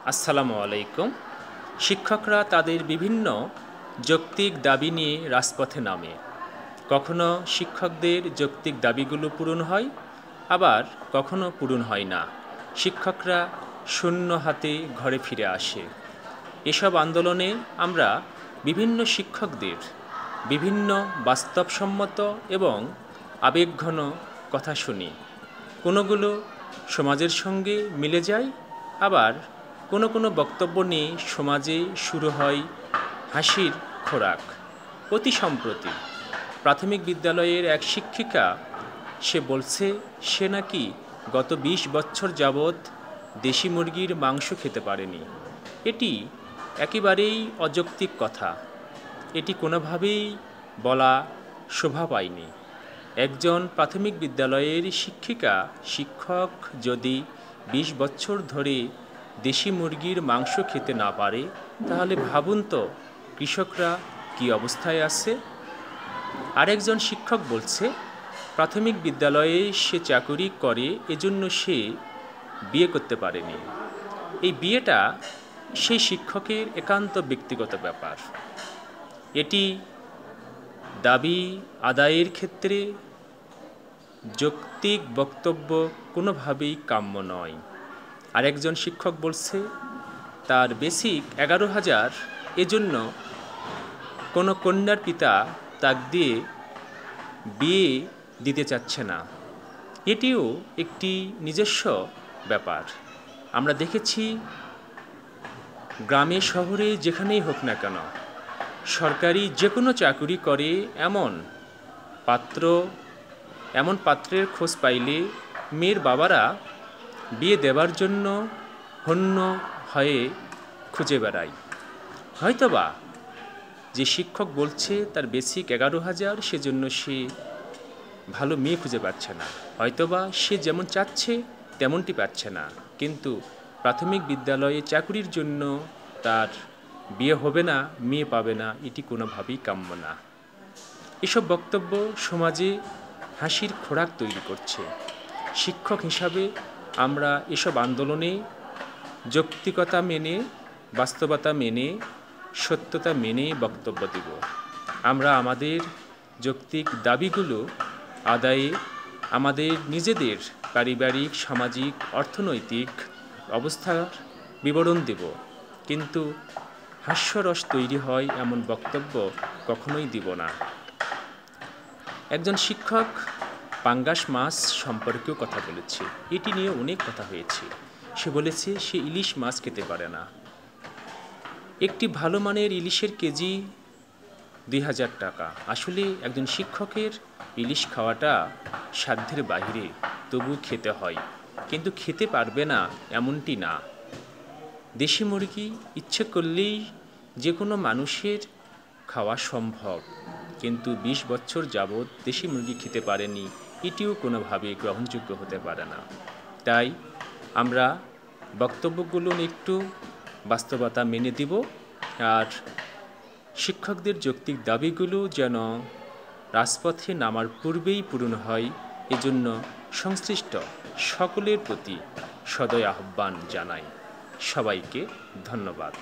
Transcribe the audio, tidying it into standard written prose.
আসসালামু আলাইকুম। শিক্ষকরা তাদের বিভিন্ন যৌক্তিক দাবি নিয়ে রাজপথে নামে। কখনো শিক্ষকদের যৌক্তিক দাবিগুলো পূরণ হয়, আবার কখনো পূরণ হয় না। শিক্ষকরা শূন্য হাতে ঘরে ফিরে আসে। এসব আন্দোলনে আমরা বিভিন্ন শিক্ষকদের বিভিন্ন বাস্তবসম্মত এবং আবেগঘন কথা শুনি। কোনোগুলো সমাজের সঙ্গে মিলে যায়, আবার কোনো বক্তব্য নিয়ে সমাজে শুরু হয় হাসির খোরাক। অতি সম্প্রতি প্রাথমিক বিদ্যালয়ের এক শিক্ষিকা সে বলছে সে নাকি গত ২০ বছর যাবৎ দেশি মুরগির মাংস খেতে পারেনি। এটি একেবারেই অযৌক্তিক কথা। এটি কোনোভাবেই বলা শোভা পায়নি। একজন প্রাথমিক বিদ্যালয়ের শিক্ষক যদি ২০ বছর ধরে দেশি মুরগির মাংস খেতে না পারে, তাহলে ভাবুন তো কৃষকরা কী অবস্থায় আছে। আরেকজন শিক্ষক বলছে প্রাথমিক বিদ্যালয়ে সে চাকুরি করে, এজন্য সে বিয়ে করতে পারেনি। এই বিয়েটা সেই শিক্ষকের একান্ত ব্যক্তিগত ব্যাপার। এটি দাবি আদায়ের ক্ষেত্রে যৌক্তিক বক্তব্য কোনোভাবেই কাম্য নয়। আরেকজন শিক্ষক বলছে তার বেসিক ১১,০০০, এজন্য কোনো কন্যার পিতা তাক দিয়ে বিয়ে দিতে চাচ্ছে না। এটিও একটি নিজস্ব ব্যাপার। আমরা দেখেছি গ্রামে শহরে যেখানেই হোক না কেন, সরকারি যে কোনো চাকুরি করে এমন পাত্রের খোঁজ পাইলে মেয়ের বাবারা বিয়ে দেবার জন্য হন্য হয়ে খুঁজে বেড়ায়। হয়তোবা যে শিক্ষক বলছে তার বেসিক ১১,০০০, সেজন্য সে ভালো মেয়ে খুঁজে পাচ্ছে না। হয়তোবা সে যেমন চাচ্ছে তেমনটি পাচ্ছে না, কিন্তু প্রাথমিক বিদ্যালয়ে চাকুরির জন্য তার বিয়ে হবে না, মেয়ে পাবে না, এটি কোনোভাবেই কাম্য না। এসব বক্তব্য সমাজে হাসির খোরাক তৈরি করছে। শিক্ষক হিসাবে আমরা এসব আন্দোলনে যৌক্তিকতা মেনে, বাস্তবতা মেনে, সত্যতা মেনে বক্তব্য দেব। আমরা আমাদের যৌক্তিক দাবিগুলো আদায়ে আমাদের নিজেদের পারিবারিক, সামাজিক, অর্থনৈতিক অবস্থার বিবরণ দেব, কিন্তু হাস্যরস তৈরি হয় এমন বক্তব্য কখনোই দিব না। একজন শিক্ষক পাঙ্গাস মাছ সম্পর্কেও কথা বলেছে। এটি নিয়ে অনেক কথা হয়েছে। সে বলেছে সে ইলিশ মাছ খেতে পারে না। একটি ভালো মানের ইলিশের কেজি ২,০০০ টাকা। আসলে একজন শিক্ষকের ইলিশ খাওয়াটা সাধ্যের বাইরে, তবু খেতে হয়। কিন্তু খেতে পারবে না এমনটি না। দেশি মুরগি ইচ্ছে করলেই যে কোনো মানুষের খাওয়া সম্ভব, কিন্তু ২০ বছর যাবৎ দেশি মুরগি খেতে পারেনি, এটিও কোনোভাবে গ্রহণযোগ্য হতে পারে না। তাই আমরা বক্তব্যগুলো একটু বাস্তবতা মেনে দিব, আর শিক্ষকদের যৌক্তিক দাবিগুলো যেন রাজপথে নামার পূর্বেই পূরণ হয়, এজন্য সংশ্লিষ্ট সকলের প্রতি সদয় আহ্বান জানাই। সবাইকে ধন্যবাদ।